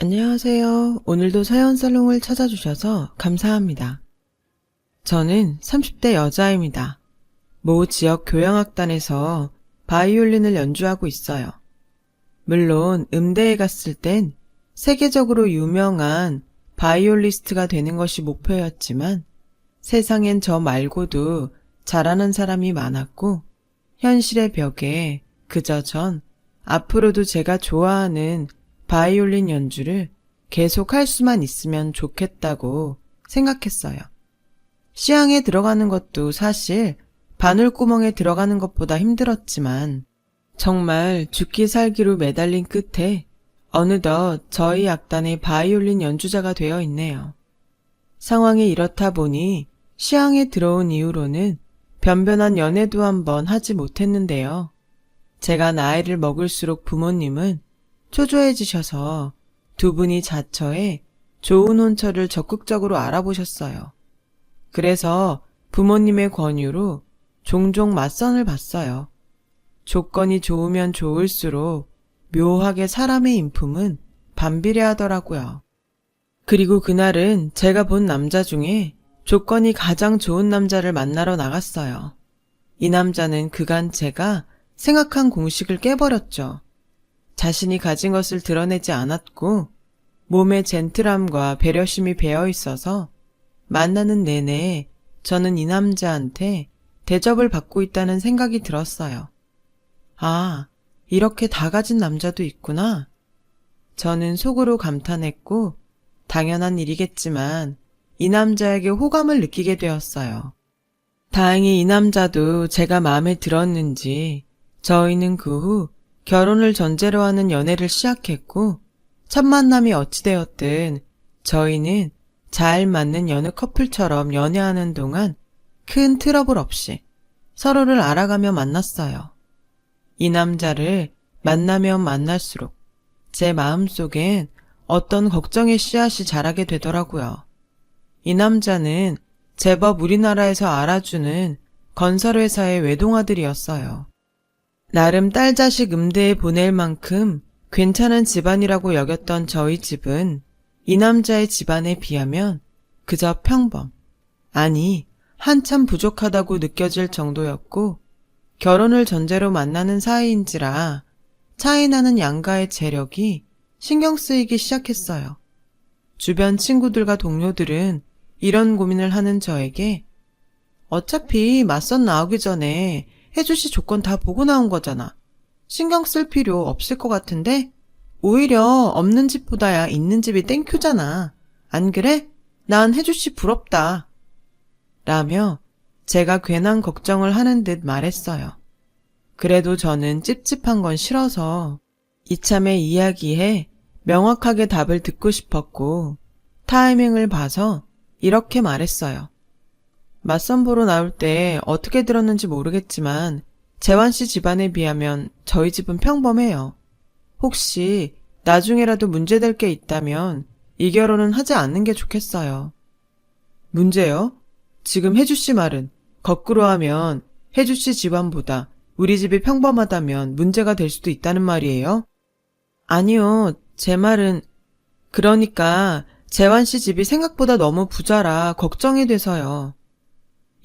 안녕하세요. 오늘도 사연살롱을 찾아주셔서 감사합니다. 저는 30대 여자입니다. 모 지역 교향악단에서 바이올린을 연주하고 있어요. 물론 음대에 갔을 땐 세계적으로 유명한 바이올리스트가 되는 것이 목표였지만 세상엔 저 말고도 잘하는 사람이 많았고 현실의 벽에 그저 전 앞으로도 제가 좋아하는 바이올린 연주를 계속 할 수만 있으면 좋겠다고 생각했어요. 시향에 들어가는 것도 사실 바늘구멍에 들어가는 것보다 힘들었지만 정말 죽기 살기로 매달린 끝에 어느덧 저희 악단의 바이올린 연주자가 되어 있네요. 상황이 이렇다 보니 시향에 들어온 이후로는 변변한 연애도 한번 하지 못했는데요. 제가 나이를 먹을수록 부모님은 초조해지셔서 두 분이 자처해 좋은 혼처를 적극적으로 알아보셨어요. 그래서 부모님의 권유로 종종 맞선을 봤어요. 조건이 좋으면 좋을수록 묘하게 사람의 인품은 반비례하더라고요. 그리고 그날은 제가 본 남자 중에 조건이 가장 좋은 남자를 만나러 나갔어요. 이 남자는 그간 제가 생각한 공식을 깨버렸죠. 자신이 가진 것을 드러내지 않았고 몸에 젠틀함과 배려심이 배어 있어서 만나는 내내 저는 이 남자한테 대접을 받고 있다는 생각이 들었어요. 아, 이렇게 다 가진 남자도 있구나. 저는 속으로 감탄했고 당연한 일이겠지만 이 남자에게 호감을 느끼게 되었어요. 다행히 이 남자도 제가 마음에 들었는지 저희는 그 후 결혼을 전제로 하는 연애를 시작했고 첫 만남이 어찌되었든 저희는 잘 맞는 여느 커플처럼 연애하는 동안 큰 트러블 없이 서로를 알아가며 만났어요. 이 남자를 만나면 만날수록 제 마음속엔 어떤 걱정의 씨앗이 자라게 되더라고요. 이 남자는 제법 우리나라에서 알아주는 건설회사의 외동아들이었어요. 나름 딸 자식 음대에 보낼 만큼 괜찮은 집안이라고 여겼던 저희 집은 이 남자의 집안에 비하면 그저 평범, 아니 한참 부족하다고 느껴질 정도였고 결혼을 전제로 만나는 사이인지라 차이나는 양가의 재력이 신경 쓰이기 시작했어요. 주변 친구들과 동료들은 이런 고민을 하는 저에게 어차피 맞선 나오기 전에 혜주씨 조건 다 보고 나온 거잖아. 신경 쓸 필요 없을 것 같은데? 오히려 없는 집보다야 있는 집이 땡큐잖아. 안 그래? 난 혜주씨 부럽다. 라며 제가 괜한 걱정을 하는 듯 말했어요. 그래도 저는 찝찝한 건 싫어서 이참에 이야기해 명확하게 답을 듣고 싶었고 타이밍을 봐서 이렇게 말했어요. 맞선 보러 나올 때 어떻게 들었는지 모르겠지만 재환 씨 집안에 비하면 저희 집은 평범해요. 혹시 나중에라도 문제될 게 있다면 이 결혼은 하지 않는 게 좋겠어요. 문제요? 지금 혜주 씨 말은 거꾸로 하면 혜주 씨 집안보다 우리 집이 평범하다면 문제가 될 수도 있다는 말이에요? 아니요, 제 말은 그러니까 재환 씨 집이 생각보다 너무 부자라 걱정이 돼서요.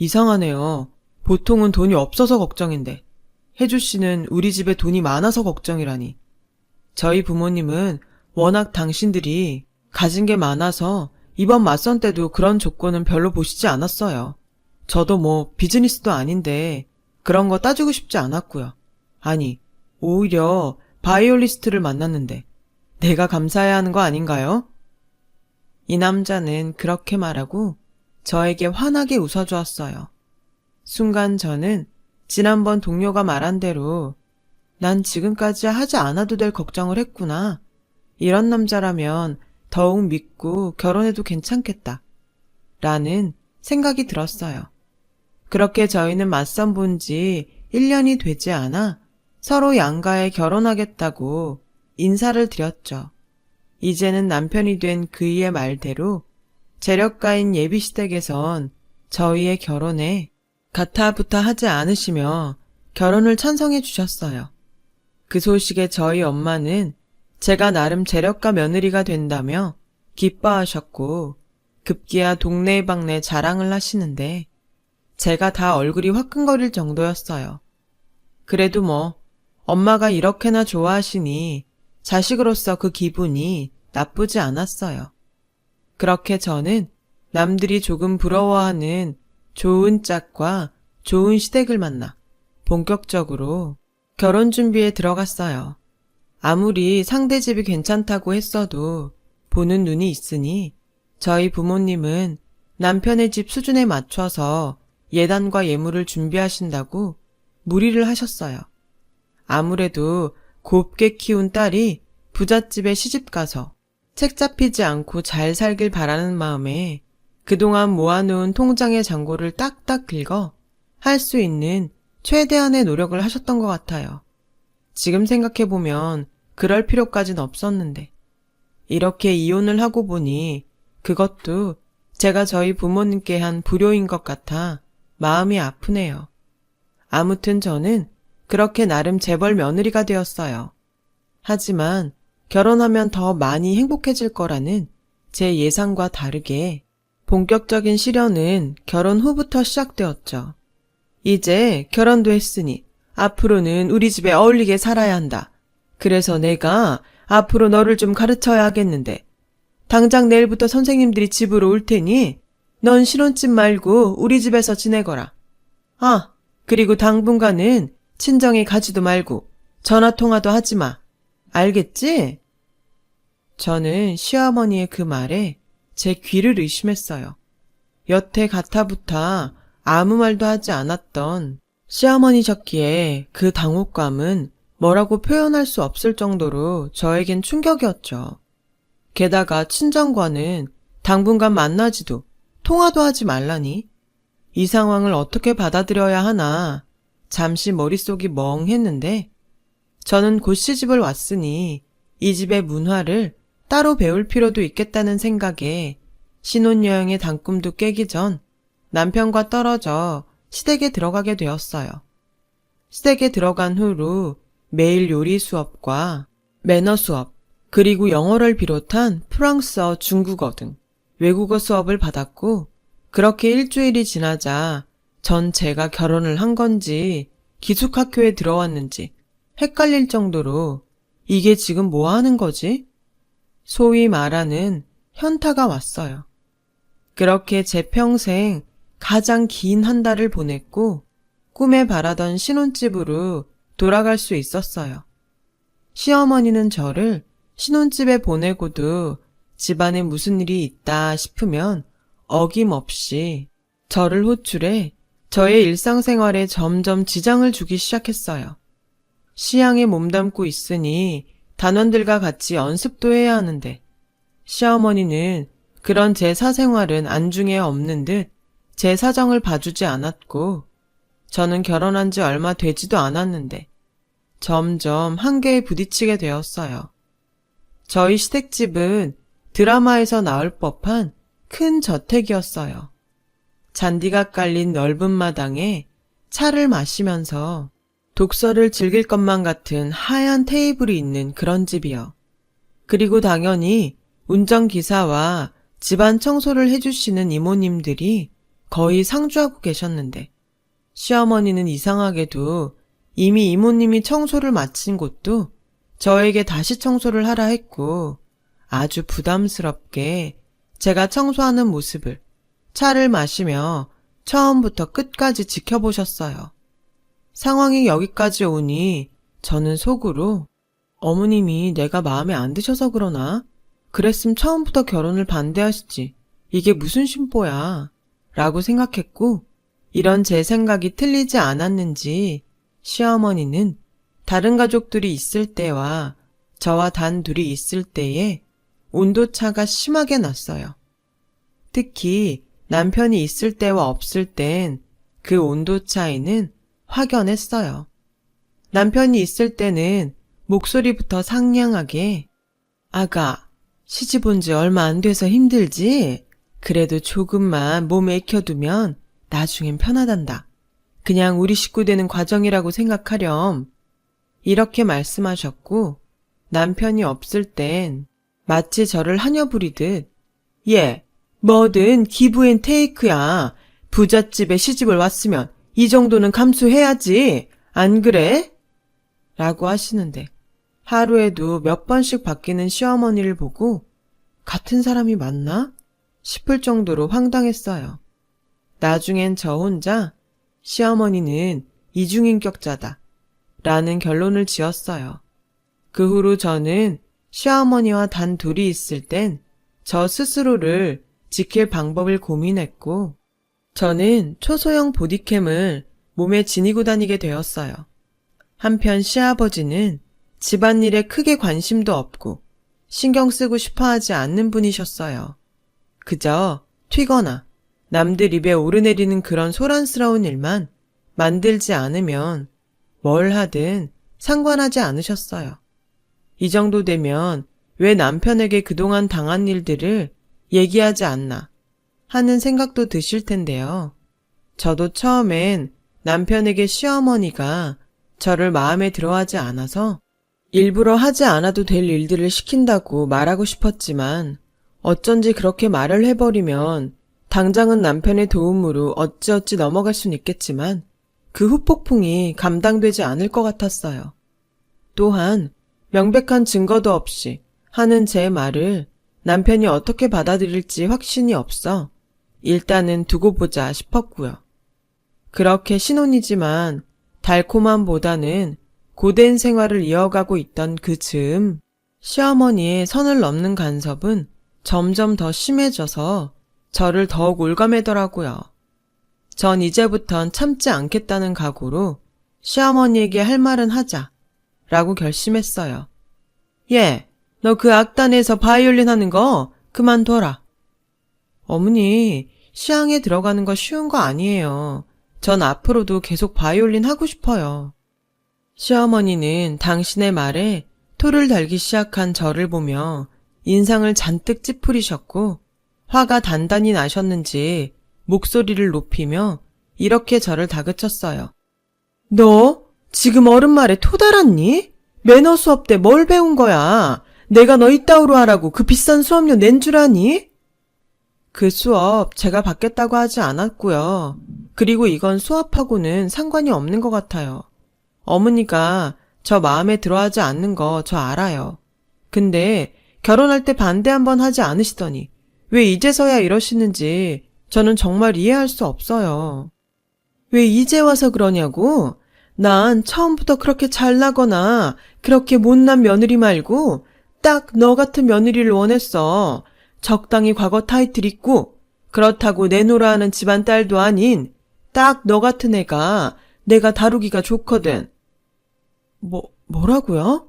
이상하네요. 보통은 돈이 없어서 걱정인데 혜주 씨는 우리 집에 돈이 많아서 걱정이라니. 저희 부모님은 워낙 당신들이 가진 게 많아서 이번 맞선 때도 그런 조건은 별로 보시지 않았어요. 저도 뭐 비즈니스도 아닌데 그런 거 따지고 싶지 않았고요. 아니, 오히려 바이올리스트를 만났는데 내가 감사해야 하는 거 아닌가요? 이 남자는 그렇게 말하고 저에게 환하게 웃어주었어요. 순간 저는 지난번 동료가 말한 대로 난 지금까지 하지 않아도 될 걱정을 했구나. 이런 남자라면 더욱 믿고 결혼해도 괜찮겠다. 라는 생각이 들었어요. 그렇게 저희는 맞선 본 지 1년이 되지 않아 서로 양가에 결혼하겠다고 인사를 드렸죠. 이제는 남편이 된 그이의 말대로 재력가인 예비시댁에선 저희의 결혼에 가타부타 하지 않으시며 결혼을 찬성해 주셨어요. 그 소식에 저희 엄마는 제가 나름 재력가 며느리가 된다며 기뻐하셨고 급기야 동네방네 자랑을 하시는데 제가 다 얼굴이 화끈거릴 정도였어요. 그래도 뭐 엄마가 이렇게나 좋아하시니 자식으로서 그 기분이 나쁘지 않았어요. 그렇게 저는 남들이 조금 부러워하는 좋은 짝과 좋은 시댁을 만나 본격적으로 결혼 준비에 들어갔어요. 아무리 상대 집이 괜찮다고 했어도 보는 눈이 있으니 저희 부모님은 남편의 집 수준에 맞춰서 예단과 예물을 준비하신다고 무리를 하셨어요. 아무래도 곱게 키운 딸이 부잣집에 시집가서 책 잡히지 않고 잘 살길 바라는 마음에 그동안 모아놓은 통장의 잔고를 딱딱 긁어 할 수 있는 최대한의 노력을 하셨던 것 같아요. 지금 생각해보면 그럴 필요까진 없었는데 이렇게 이혼을 하고 보니 그것도 제가 저희 부모님께 한 불효인 것 같아 마음이 아프네요. 아무튼 저는 그렇게 나름 재벌 며느리가 되었어요. 하지만 결혼하면 더 많이 행복해질 거라는 제 예상과 다르게 본격적인 시련은 결혼 후부터 시작되었죠. 이제 결혼도 했으니 앞으로는 우리 집에 어울리게 살아야 한다. 그래서 내가 앞으로 너를 좀 가르쳐야 하겠는데 당장 내일부터 선생님들이 집으로 올 테니 넌 신혼집 말고 우리 집에서 지내거라. 아, 그리고 당분간은 친정에 가지도 말고 전화통화도 하지 마. 알겠지? 저는 시어머니의 그 말에 제 귀를 의심했어요. 여태 가타부타 아무 말도 하지 않았던 시어머니셨기에 그 당혹감은 뭐라고 표현할 수 없을 정도로 저에겐 충격이었죠. 게다가 친정과는 당분간 만나지도 통화도 하지 말라니 이 상황을 어떻게 받아들여야 하나 잠시 머릿속이 멍했는데 저는 곧 시집을 왔으니 이 집의 문화를 따로 배울 필요도 있겠다는 생각에 신혼여행의 단꿈도 깨기 전 남편과 떨어져 시댁에 들어가게 되었어요. 시댁에 들어간 후로 매일 요리 수업과 매너 수업, 그리고 영어를 비롯한 프랑스어, 중국어 등 외국어 수업을 받았고 그렇게 일주일이 지나자 전 제가 결혼을 한 건지 기숙학교에 들어왔는지 헷갈릴 정도로 이게 지금 뭐 하는 거지? 소위 말하는 현타가 왔어요. 그렇게 제 평생 가장 긴 한 달을 보냈고 꿈에 바라던 신혼집으로 돌아갈 수 있었어요. 시어머니는 저를 신혼집에 보내고도 집안에 무슨 일이 있다 싶으면 어김없이 저를 호출해 저의 일상생활에 점점 지장을 주기 시작했어요. 시향에 몸담고 있으니 단원들과 같이 연습도 해야 하는데 시어머니는 그런 제 사생활은 안중에 없는 듯 제 사정을 봐주지 않았고 저는 결혼한 지 얼마 되지도 않았는데 점점 한계에 부딪히게 되었어요. 저희 시댁집은 드라마에서 나올 법한 큰 저택이었어요. 잔디가 깔린 넓은 마당에 차를 마시면서 독서를 즐길 것만 같은 하얀 테이블이 있는 그런 집이요. 그리고 당연히 운전기사와 집안 청소를 해주시는 이모님들이 거의 상주하고 계셨는데 시어머니는 이상하게도 이미 이모님이 청소를 마친 곳도 저에게 다시 청소를 하라 했고 아주 부담스럽게 제가 청소하는 모습을 차를 마시며 처음부터 끝까지 지켜보셨어요. 상황이 여기까지 오니 저는 속으로 어머님이 내가 마음에 안 드셔서 그러나? 그랬으면 처음부터 결혼을 반대하시지. 이게 무슨 심보야. 라고 생각했고 이런 제 생각이 틀리지 않았는지 시어머니는 다른 가족들이 있을 때와 저와 단 둘이 있을 때에 온도차가 심하게 났어요. 특히 남편이 있을 때와 없을 땐 그 온도 차이는 확연했어요. 남편이 있을 때는 목소리부터 상냥하게 아가, 시집 온 지 얼마 안 돼서 힘들지? 그래도 조금만 몸에 익혀두면 나중엔 편하단다. 그냥 우리 식구 되는 과정이라고 생각하렴. 이렇게 말씀하셨고 남편이 없을 땐 마치 저를 하녀 부리듯 예, 뭐든 기브앤테이크야. 부잣집에 시집을 왔으면 이 정도는 감수해야지. 안 그래? 라고 하시는데 하루에도 몇 번씩 바뀌는 시어머니를 보고 같은 사람이 맞나? 싶을 정도로 황당했어요. 나중엔 저 혼자 시어머니는 이중인격자다 라는 결론을 지었어요. 그 후로 저는 시어머니와 단 둘이 있을 땐 저 스스로를 지킬 방법을 고민했고 저는 초소형 보디캠을 몸에 지니고 다니게 되었어요. 한편 시아버지는 집안일에 크게 관심도 없고 신경 쓰고 싶어 하지 않는 분이셨어요. 그저 튀거나 남들 입에 오르내리는 그런 소란스러운 일만 만들지 않으면 뭘 하든 상관하지 않으셨어요. 이 정도 되면 왜 남편에게 그동안 당한 일들을 얘기하지 않나 하는 생각도 드실 텐데요. 저도 처음엔 남편에게 시어머니가 저를 마음에 들어하지 않아서 일부러 하지 않아도 될 일들을 시킨다고 말하고 싶었지만 어쩐지 그렇게 말을 해버리면 당장은 남편의 도움으로 어찌어찌 넘어갈 순 있겠지만 그 후폭풍이 감당되지 않을 것 같았어요. 또한 명백한 증거도 없이 하는 제 말을 남편이 어떻게 받아들일지 확신이 없어 일단은 두고 보자 싶었고요. 그렇게 신혼이지만 달콤함보다는 고된 생활을 이어가고 있던 그 즈음 시어머니의 선을 넘는 간섭은 점점 더 심해져서 저를 더욱 올가매더라고요. 전 이제부턴 참지 않겠다는 각오로 시어머니에게 할 말은 하자 라고 결심했어요. 예, 너 그 악단에서 바이올린 하는 거 그만둬라. 어머니, 시향에 들어가는 거 쉬운 거 아니에요. 전 앞으로도 계속 바이올린 하고 싶어요. 시어머니는 당신의 말에 토를 달기 시작한 저를 보며 인상을 잔뜩 찌푸리셨고 화가 단단히 나셨는지 목소리를 높이며 이렇게 저를 다그쳤어요. 너 지금 어른 말에 토 달았니? 매너 수업 때 뭘 배운 거야? 내가 너 이따위로 하라고 그 비싼 수업료 낸 줄 아니? 그 수업 제가 받겠다고 하지 않았고요. 그리고 이건 수업하고는 상관이 없는 것 같아요. 어머니가 저 마음에 들어하지 않는 거 저 알아요. 근데 결혼할 때 반대 한번 하지 않으시더니 왜 이제서야 이러시는지 저는 정말 이해할 수 없어요. 왜 이제 와서 그러냐고? 난 처음부터 그렇게 잘나거나 그렇게 못난 며느리 말고 딱 너 같은 며느리를 원했어. 적당히 과거 타이틀 있고 그렇다고 내놓으라 하는 집안 딸도 아닌 딱 너 같은 애가 내가 다루기가 좋거든. 뭐라고요?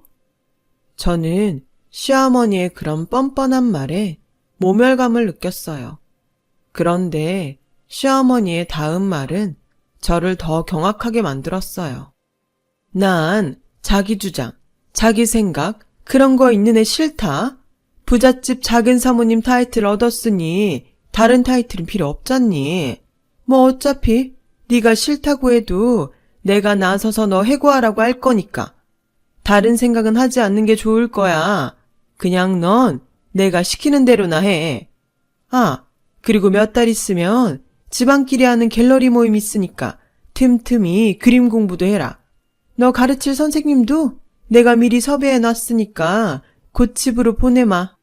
저는 시어머니의 그런 뻔뻔한 말에 모멸감을 느꼈어요. 그런데 시어머니의 다음 말은 저를 더 경악하게 만들었어요. 난 자기 주장, 자기 생각, 그런 거 있는 애 싫다. 부잣집 작은 사모님 타이틀 얻었으니 다른 타이틀은 필요 없잖니. 뭐 어차피 네가 싫다고 해도 내가 나서서 너 해고하라고 할 거니까. 다른 생각은 하지 않는 게 좋을 거야. 그냥 넌 내가 시키는 대로나 해. 아, 그리고 몇 달 있으면 집안끼리 하는 갤러리 모임 있으니까 틈틈이 그림 공부도 해라. 너 가르칠 선생님도 내가 미리 섭외해놨으니까 곧 집으로 보내마.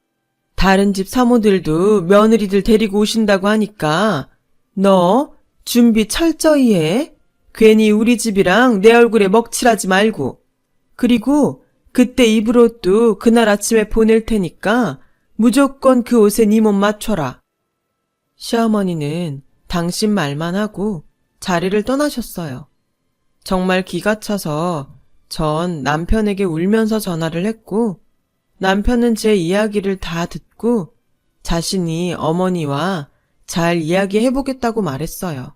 다른 집 사모들도 며느리들 데리고 오신다고 하니까 너 준비 철저히 해. 괜히 우리 집이랑 내 얼굴에 먹칠하지 말고. 그리고 그때 입을 옷도 그날 아침에 보낼 테니까 무조건 그 옷에 네 몸 맞춰라. 시어머니는 당신 말만 하고 자리를 떠나셨어요. 정말 기가 차서 전 남편에게 울면서 전화를 했고 남편은 제 이야기를 다 듣고 자신이 어머니와 잘 이야기해보겠다고 말했어요.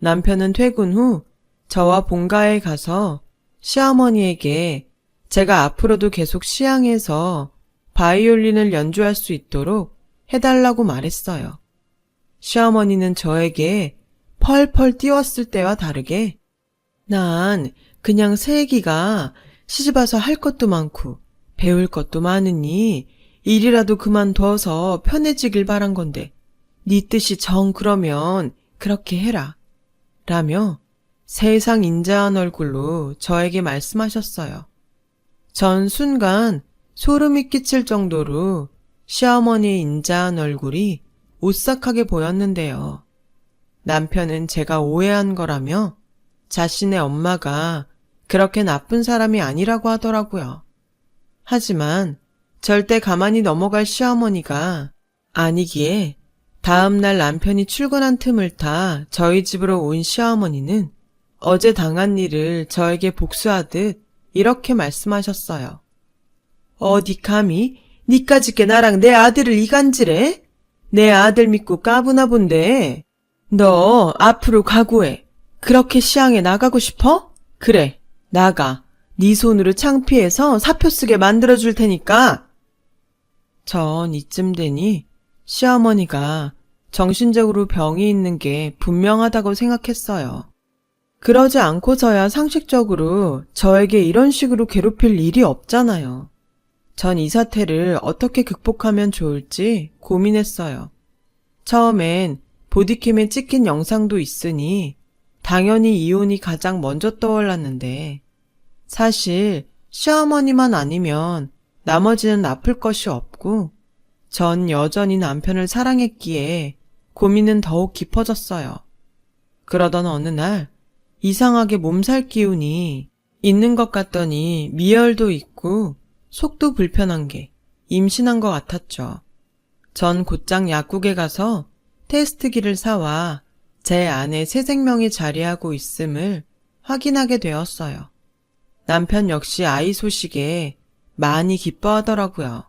남편은 퇴근 후 저와 본가에 가서 시어머니에게 제가 앞으로도 계속 시향해서 바이올린을 연주할 수 있도록 해달라고 말했어요. 시어머니는 저에게 펄펄 뛰었을 때와 다르게 난 그냥 새애기가 시집와서 할 것도 많고 배울 것도 많으니 일이라도 그만둬서 편해지길 바란 건데 네 뜻이 정 그러면 그렇게 해라. 라며 세상 인자한 얼굴로 저에게 말씀하셨어요. 전 순간 소름이 끼칠 정도로 시어머니의 인자한 얼굴이 오싹하게 보였는데요. 남편은 제가 오해한 거라며 자신의 엄마가 그렇게 나쁜 사람이 아니라고 하더라고요. 하지만 절대 가만히 넘어갈 시어머니가 아니기에 다음날 남편이 출근한 틈을 타 저희 집으로 온 시어머니는 어제 당한 일을 저에게 복수하듯 이렇게 말씀하셨어요. 어디 감히 니까짓게 나랑 내 아들을 이간질해? 내 아들 믿고 까부나 본데. 너 앞으로 각오해. 그렇게 시향에 나가고 싶어? 그래, 나가. 네 손으로 창피해서 사표 쓰게 만들어줄 테니까. 전 이쯤 되니 시어머니가 정신적으로 병이 있는 게 분명하다고 생각했어요. 그러지 않고서야 상식적으로 저에게 이런 식으로 괴롭힐 일이 없잖아요. 전 이 사태를 어떻게 극복하면 좋을지 고민했어요. 처음엔 보디캠에 찍힌 영상도 있으니 당연히 이혼이 가장 먼저 떠올랐는데 사실 시어머니만 아니면 나머지는 아플 것이 없고 전 여전히 남편을 사랑했기에 고민은 더욱 깊어졌어요. 그러던 어느 날 이상하게 몸살 기운이 있는 것 같더니 미열도 있고 속도 불편한 게 임신한 것 같았죠. 전 곧장 약국에 가서 테스트기를 사와 제 안에 새 생명이 자리하고 있음을 확인하게 되었어요. 남편 역시 아이 소식에 많이 기뻐하더라고요.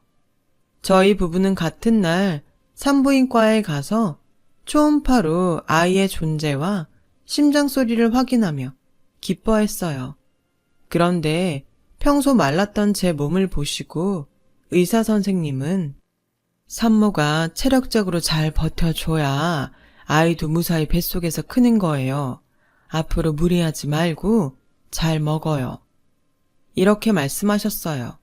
저희 부부는 같은 날 산부인과에 가서 초음파로 아이의 존재와 심장 소리를 확인하며 기뻐했어요. 그런데 평소 말랐던 제 몸을 보시고 의사 선생님은 산모가 체력적으로 잘 버텨줘야 아이도 무사히 뱃속에서 크는 거예요. 앞으로 무리하지 말고 잘 먹어요. 이렇게 말씀하셨어요.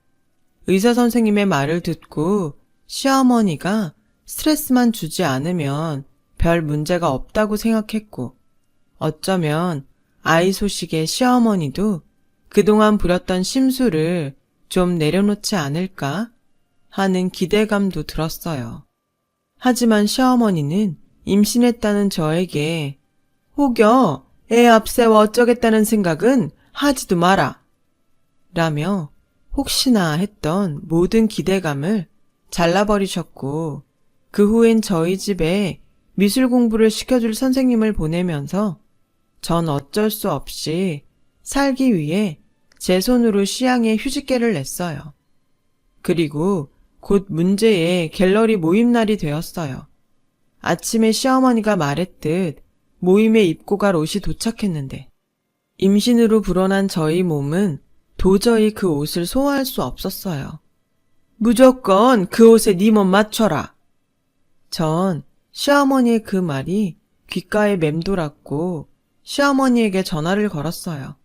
의사 선생님의 말을 듣고 시어머니가 스트레스만 주지 않으면 별 문제가 없다고 생각했고 어쩌면 아이 소식에 시어머니도 그동안 부렸던 심술을 좀 내려놓지 않을까 하는 기대감도 들었어요. 하지만 시어머니는 임신했다는 저에게 혹여 애 앞세워 어쩌겠다는 생각은 하지도 마라 라며 혹시나 했던 모든 기대감을 잘라버리셨고 그 후엔 저희 집에 미술 공부를 시켜줄 선생님을 보내면서 전 어쩔 수 없이 살기 위해 제 손으로 시향에 휴지개를 냈어요. 그리고 곧 문제의 갤러리 모임 날이 되었어요. 아침에 시어머니가 말했듯 모임에 입고 갈 옷이 도착했는데 임신으로 불어난 저희 몸은 도저히 그 옷을 소화할 수 없었어요. 무조건 그 옷에 네 몸 맞춰라. 전 시어머니의 그 말이 귓가에 맴돌았고 시어머니에게 전화를 걸었어요.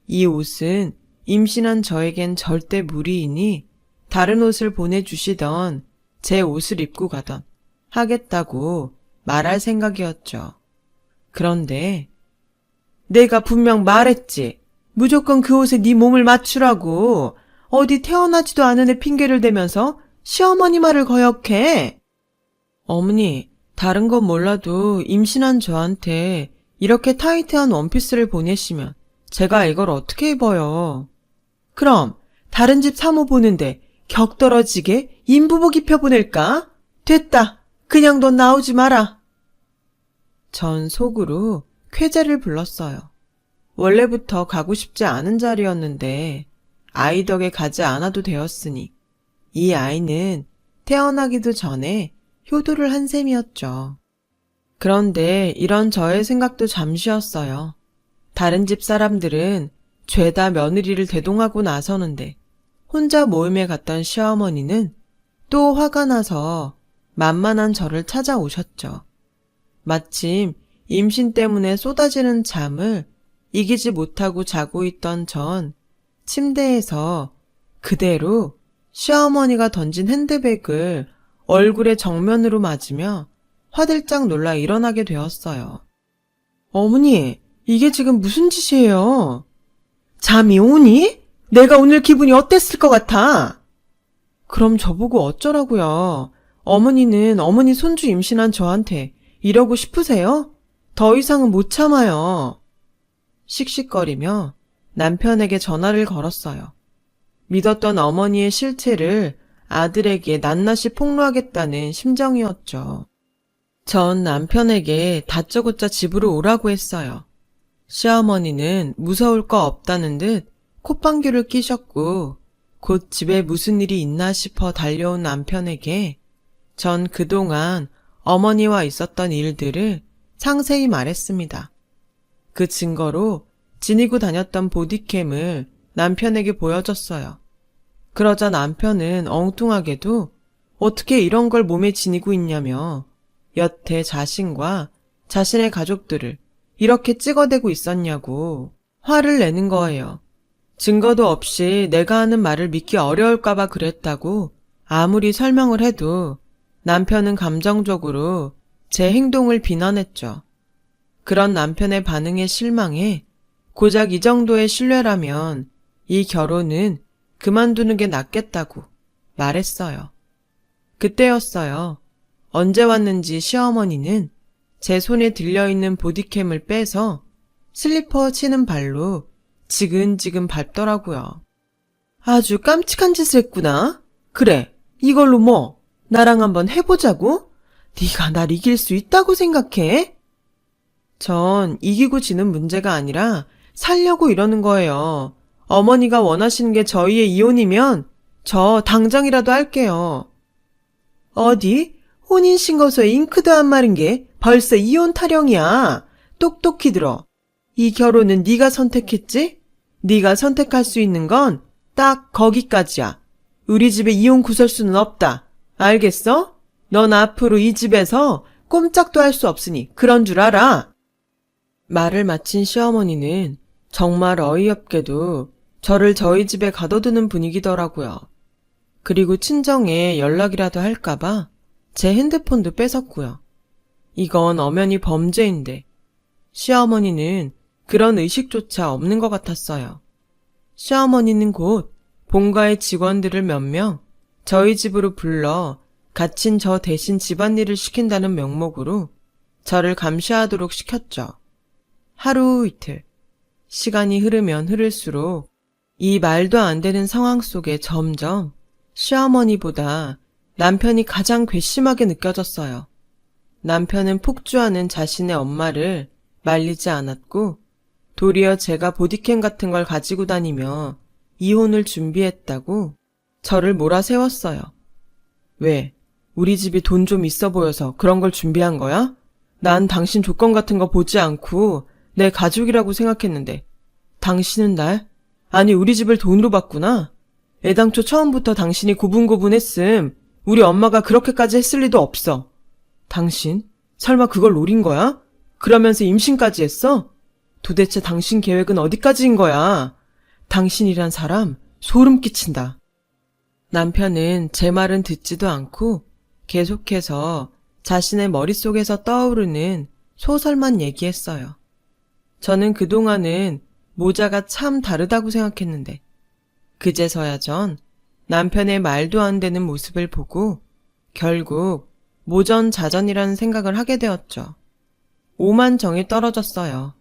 이 옷은 임신한 저에겐 절대 무리이니 다른 옷을 보내주시던 제 옷을 입고 가던 하겠다고 말할 생각이었죠. 그런데 내가 분명 말했지. 무조건 그 옷에 네 몸을 맞추라고. 어디 태어나지도 않은 애 핑계를 대면서 시어머니 말을 거역해. 어머니, 다른 건 몰라도 임신한 저한테 이렇게 타이트한 원피스를 보내시면 제가 이걸 어떻게 입어요? 그럼 다른 집 사모 보는데 격 떨어지게 인부복 입혀보낼까? 됐다. 그냥 넌 나오지 마라. 전 속으로 쾌재를 불렀어요. 원래부터 가고 싶지 않은 자리였는데 아이 덕에 가지 않아도 되었으니 이 아이는 태어나기도 전에 효도를 한 셈이었죠. 그런데 이런 저의 생각도 잠시였어요. 다른 집 사람들은 죄다 며느리를 대동하고 나서는데 혼자 모임에 갔던 시어머니는 또 화가 나서 만만한 저를 찾아오셨죠. 마침 임신 때문에 쏟아지는 잠을 이기지 못하고 자고 있던 전 침대에서 그대로 시어머니가 던진 핸드백을 얼굴에 정면으로 맞으며 화들짝 놀라 일어나게 되었어요. 어머니, 이게 지금 무슨 짓이에요? 잠이 오니? 내가 오늘 기분이 어땠을 것 같아? 그럼 저보고 어쩌라고요? 어머니는 어머니 손주 임신한 저한테 이러고 싶으세요? 더 이상은 못 참아요. 씩씩거리며 남편에게 전화를 걸었어요. 믿었던 어머니의 실체를 아들에게 낱낱이 폭로하겠다는 심정이었죠. 전 남편에게 다짜고짜 집으로 오라고 했어요. 시어머니는 무서울 거 없다는 듯 콧방귀를 끼셨고 곧 집에 무슨 일이 있나 싶어 달려온 남편에게 전 그동안 어머니와 있었던 일들을 상세히 말했습니다. 그 증거로 지니고 다녔던 보디캠을 남편에게 보여줬어요. 그러자 남편은 엉뚱하게도 어떻게 이런 걸 몸에 지니고 있냐며 여태 자신과 자신의 가족들을 이렇게 찍어대고 있었냐고 화를 내는 거예요. 증거도 없이 내가 하는 말을 믿기 어려울까봐 그랬다고 아무리 설명을 해도 남편은 감정적으로 제 행동을 비난했죠. 그런 남편의 반응에 실망해 고작 이 정도의 신뢰라면 이 결혼은 그만두는 게 낫겠다고 말했어요. 그때였어요. 언제 왔는지 시어머니는 제 손에 들려있는 보디캠을 빼서 슬리퍼 치는 발로 지근지근 밟더라고요. 아주 깜찍한 짓을 했구나. 그래, 이걸로 뭐 나랑 한번 해보자고? 네가 날 이길 수 있다고 생각해? 전 이기고 지는 문제가 아니라 살려고 이러는 거예요. 어머니가 원하시는 게 저희의 이혼이면 저 당장이라도 할게요. 어디? 혼인신고서에 잉크도 안 마른 게 벌써 이혼 타령이야. 똑똑히 들어. 이 결혼은 네가 선택했지? 네가 선택할 수 있는 건 딱 거기까지야. 우리 집에 이혼 구설수는 없다. 알겠어? 넌 앞으로 이 집에서 꼼짝도 할 수 없으니 그런 줄 알아. 말을 마친 시어머니는 정말 어이없게도 저를 저희 집에 가둬두는 분위기더라고요. 그리고 친정에 연락이라도 할까봐 제 핸드폰도 뺏었고요. 이건 엄연히 범죄인데 시어머니는 그런 의식조차 없는 것 같았어요. 시어머니는 곧 본가의 직원들을 몇 명 저희 집으로 불러 갇힌 저 대신 집안일을 시킨다는 명목으로 저를 감시하도록 시켰죠. 하루 이틀, 시간이 흐르면 흐를수록 이 말도 안 되는 상황 속에 점점 시어머니보다 남편이 가장 괘씸하게 느껴졌어요. 남편은 폭주하는 자신의 엄마를 말리지 않았고 도리어 제가 보디캠 같은 걸 가지고 다니며 이혼을 준비했다고 저를 몰아세웠어요. 왜? 우리 집이 돈 좀 있어 보여서 그런 걸 준비한 거야? 난 당신 조건 같은 거 보지 않고 내 가족이라고 생각했는데 당신은 날? 아니 우리 집을 돈으로 봤구나. 애당초 처음부터 당신이 고분고분했음 우리 엄마가 그렇게까지 했을 리도 없어. 당신? 설마 그걸 노린 거야? 그러면서 임신까지 했어? 도대체 당신 계획은 어디까지인 거야? 당신이란 사람 소름 끼친다. 남편은 제 말은 듣지도 않고 계속해서 자신의 머릿속에서 떠오르는 소설만 얘기했어요. 저는 그동안은 모자가 참 다르다고 생각했는데 그제서야 전 남편의 말도 안 되는 모습을 보고 결국 모전자전이라는 생각을 하게 되었죠. 오만정이 떨어졌어요.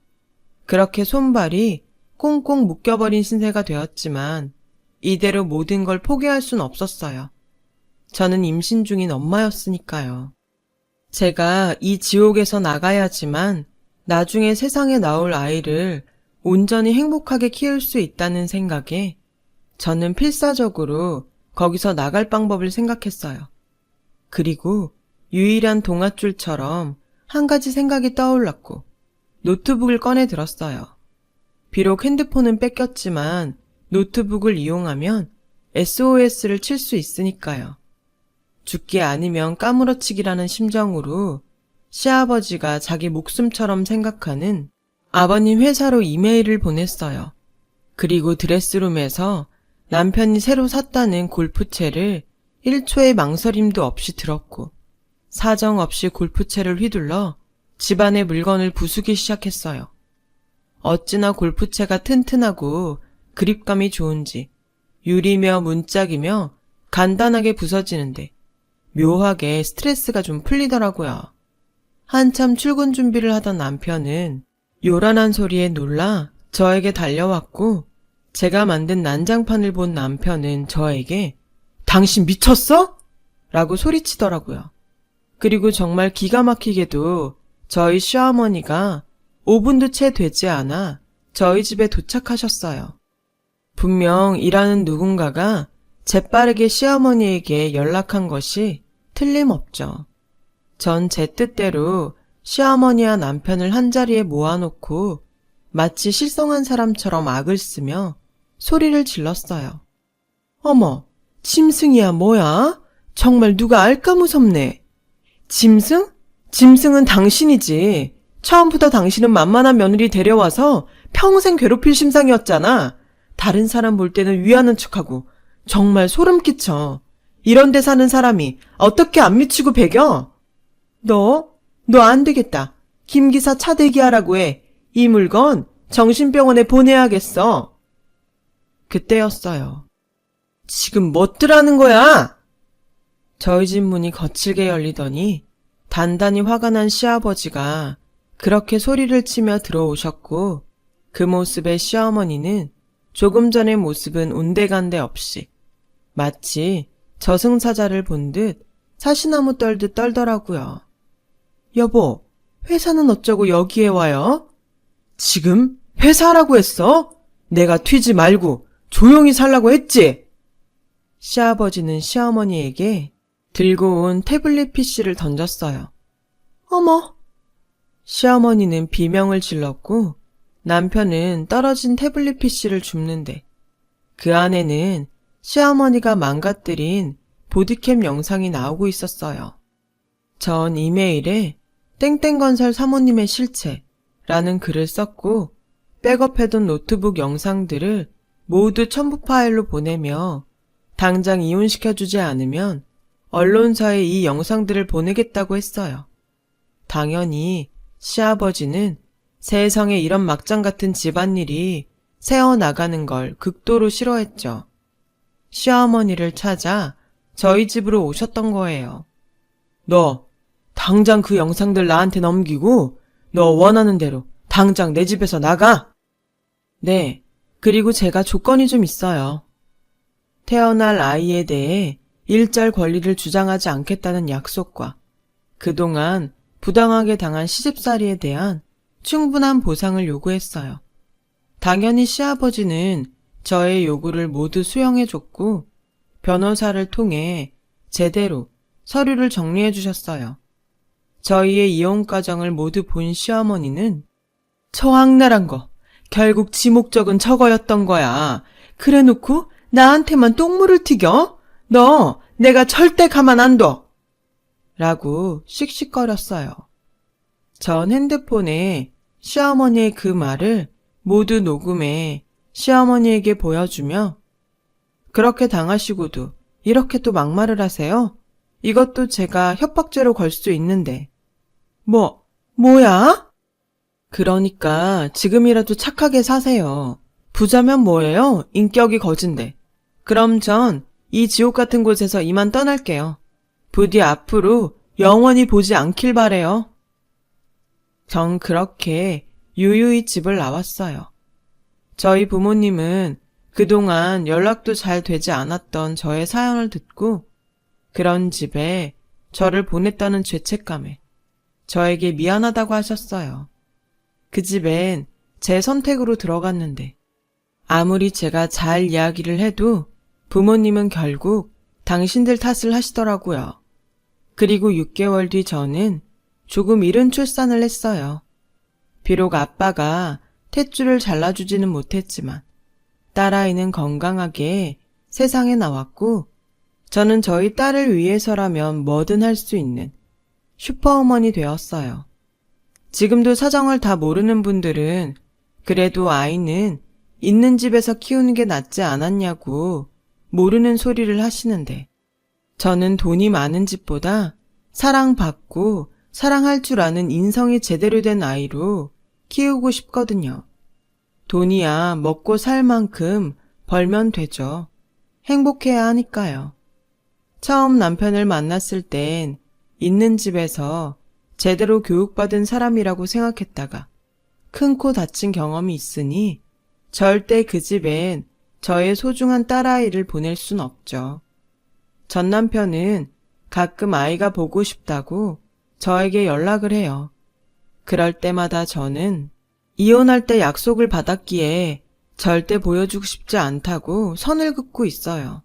그렇게 손발이 꽁꽁 묶여버린 신세가 되었지만 이대로 모든 걸 포기할 순 없었어요. 저는 임신 중인 엄마였으니까요. 제가 이 지옥에서 나가야지만 나중에 세상에 나올 아이를 온전히 행복하게 키울 수 있다는 생각에 저는 필사적으로 거기서 나갈 방법을 생각했어요. 그리고 유일한 동아줄처럼 한 가지 생각이 떠올랐고 노트북을 꺼내 들었어요. 비록 핸드폰은 뺏겼지만 노트북을 이용하면 SOS를 칠 수 있으니까요. 죽기 아니면 까무러치기라는 심정으로 시아버지가 자기 목숨처럼 생각하는 아버님 회사로 이메일을 보냈어요. 그리고 드레스룸에서 남편이 새로 샀다는 골프채를 1초의 망설임도 없이 들었고 사정없이 골프채를 휘둘러 집안의 물건을 부수기 시작했어요. 어찌나 골프채가 튼튼하고 그립감이 좋은지 유리며 문짝이며 간단하게 부서지는데 묘하게 스트레스가 좀 풀리더라고요. 한참 출근 준비를 하던 남편은 요란한 소리에 놀라 저에게 달려왔고 제가 만든 난장판을 본 남편은 저에게 "당신 미쳤어?" 라고 소리치더라고요. 그리고 정말 기가 막히게도 저희 시어머니가 5분도 채 되지 않아 저희 집에 도착하셨어요. 분명 일하는 누군가가 재빠르게 시어머니에게 연락한 것이 틀림없죠. 전 제 뜻대로 시어머니와 남편을 한자리에 모아놓고 마치 실성한 사람처럼 악을 쓰며 소리를 질렀어요. "어머, 짐승이야 뭐야? 정말 누가 알까 무섭네. 짐승? 짐승은 당신이지. 처음부터 당신은 만만한 며느리 데려와서 평생 괴롭힐 심상이었잖아. 다른 사람 볼 때는 위하는 척하고 정말 소름 끼쳐. 이런 데 사는 사람이 어떻게 안 미치고 배겨? 너 안 되겠다. 김 기사 차 대기하라고 해. 이 물건 정신병원에 보내야겠어." 그때였어요. "지금 뭣들 하는 거야?" 저희 집 문이 거칠게 열리더니 단단히 화가 난 시아버지가 그렇게 소리를 치며 들어오셨고 그 모습에 시어머니는 조금 전의 모습은 온데간데 없이 마치 저승사자를 본 듯 사시나무 떨듯 떨더라고요. "여보, 회사는 어쩌고 여기에 와요? 지금 회사라고 했어? 내가 튀지 말고 조용히 살라고 했지?" 시아버지는 시어머니에게 들고 온 태블릿 PC를 던졌어요. "어머!" 시어머니는 비명을 질렀고 남편은 떨어진 태블릿 PC를 줍는데 그 안에는 시어머니가 망가뜨린 보디캠 영상이 나오고 있었어요. 전 이메일에 땡땡건설 사모님의 실체라는 글을 썼고 백업해둔 노트북 영상들을 모두 첨부 파일로 보내며 당장 이혼시켜주지 않으면 언론사에 이 영상들을 보내겠다고 했어요. 당연히 시아버지는 세상에 이런 막장 같은 집안일이 새어나가는 걸 극도로 싫어했죠. 시어머니를 찾아 저희 집으로 오셨던 거예요. "너 당장 그 영상들 나한테 넘기고 너 원하는 대로 당장 내 집에서 나가." "네, 그리고 제가 조건이 좀 있어요. 태어날 아이에 대해 일절 권리를 주장하지 않겠다는 약속과 그동안 부당하게 당한 시집살이에 대한 충분한 보상을 요구했어요. 당연히 시아버지는 저의 요구를 모두 수용해줬고 변호사를 통해 제대로 서류를 정리해 주셨어요. 저희의 이혼 과정을 모두 본 시어머니는 "저 악랄한 거 결국 지 목적은 저거였던 거야. 그래놓고 나한테만 똥물을 튀겨? 너 내가 절대 가만 안 둬." 라고 씩씩거렸어요. 전 핸드폰에 시어머니의 그 말을 모두 녹음해 시어머니에게 보여주며 "그렇게 당하시고도 이렇게 또 막말을 하세요? 이것도 제가 협박죄로 걸 수 있는데." 뭐야? "그러니까 지금이라도 착하게 사세요. 부자면 뭐예요? 인격이 거진데. 그럼 전 이 지옥 같은 곳에서 이만 떠날게요. 부디 앞으로 영원히 보지 않길 바래요." 전 그렇게 유유히 집을 나왔어요. 저희 부모님은 그동안 연락도 잘 되지 않았던 저의 사연을 듣고 그런 집에 저를 보냈다는 죄책감에 저에게 미안하다고 하셨어요. 그 집엔 제 선택으로 들어갔는데 아무리 제가 잘 이야기를 해도 부모님은 결국 당신들 탓을 하시더라고요. 그리고 6개월 뒤 저는 조금 이른 출산을 했어요. 비록 아빠가 탯줄을 잘라주지는 못했지만 딸아이는 건강하게 세상에 나왔고 저는 저희 딸을 위해서라면 뭐든 할 수 있는 슈퍼우먼이 되었어요. 지금도 사정을 다 모르는 분들은 그래도 아이는 있는 집에서 키우는 게 낫지 않았냐고 모르는 소리를 하시는데, 저는 돈이 많은 집보다 사랑받고 사랑할 줄 아는 인성이 제대로 된 아이로 키우고 싶거든요. 돈이야 먹고 살 만큼 벌면 되죠. 행복해야 하니까요. 처음 남편을 만났을 땐 있는 집에서 제대로 교육받은 사람이라고 생각했다가 큰 코 다친 경험이 있으니 절대 그 집엔 저의 소중한 딸아이를 보낼 순 없죠. 전 남편은 가끔 아이가 보고 싶다고 저에게 연락을 해요. 그럴 때마다 저는 이혼할 때 약속을 받았기에 절대 보여주고 싶지 않다고 선을 긋고 있어요.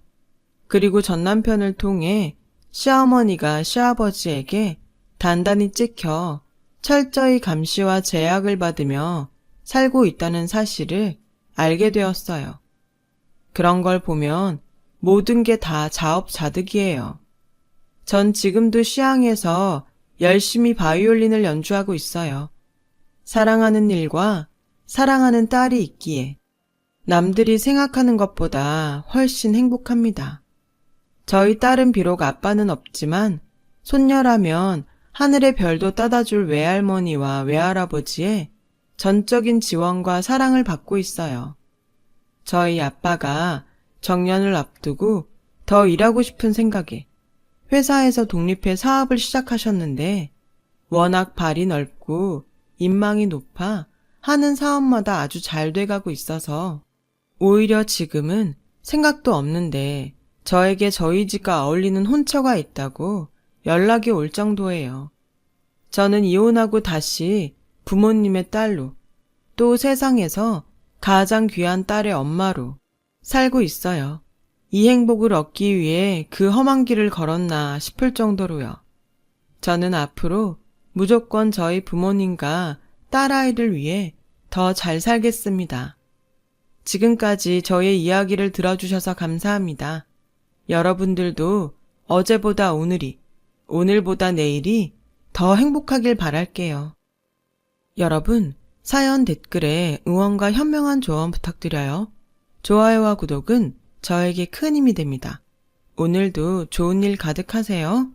그리고 전 남편을 통해 시어머니가 시아버지에게 단단히 찍혀 철저히 감시와 제약을 받으며 살고 있다는 사실을 알게 되었어요. 그런 걸 보면 모든 게 다 자업자득이에요. 전 지금도 시향에서 열심히 바이올린을 연주하고 있어요. 사랑하는 일과 사랑하는 딸이 있기에 남들이 생각하는 것보다 훨씬 행복합니다. 저희 딸은 비록 아빠는 없지만 손녀라면 하늘의 별도 따다줄 외할머니와 외할아버지의 전적인 지원과 사랑을 받고 있어요. 저희 아빠가 정년을 앞두고 더 일하고 싶은 생각에 회사에서 독립해 사업을 시작하셨는데 워낙 발이 넓고 인망이 높아 하는 사업마다 아주 잘 돼가고 있어서 오히려 지금은 생각도 없는데 저에게 저희 집과 어울리는 혼처가 있다고 연락이 올 정도예요. 저는 이혼하고 다시 부모님의 딸로 또 세상에서 가장 귀한 딸의 엄마로 살고 있어요. 이 행복을 얻기 위해 그 험한 길을 걸었나 싶을 정도로요. 저는 앞으로 무조건 저희 부모님과 딸아이를 위해 더 잘 살겠습니다. 지금까지 저의 이야기를 들어주셔서 감사합니다. 여러분들도 어제보다 오늘이, 오늘보다 내일이 더 행복하길 바랄게요. 여러분, 사연 댓글에 응원과 현명한 조언 부탁드려요. 좋아요와 구독은 저에게 큰 힘이 됩니다. 오늘도 좋은 일 가득하세요.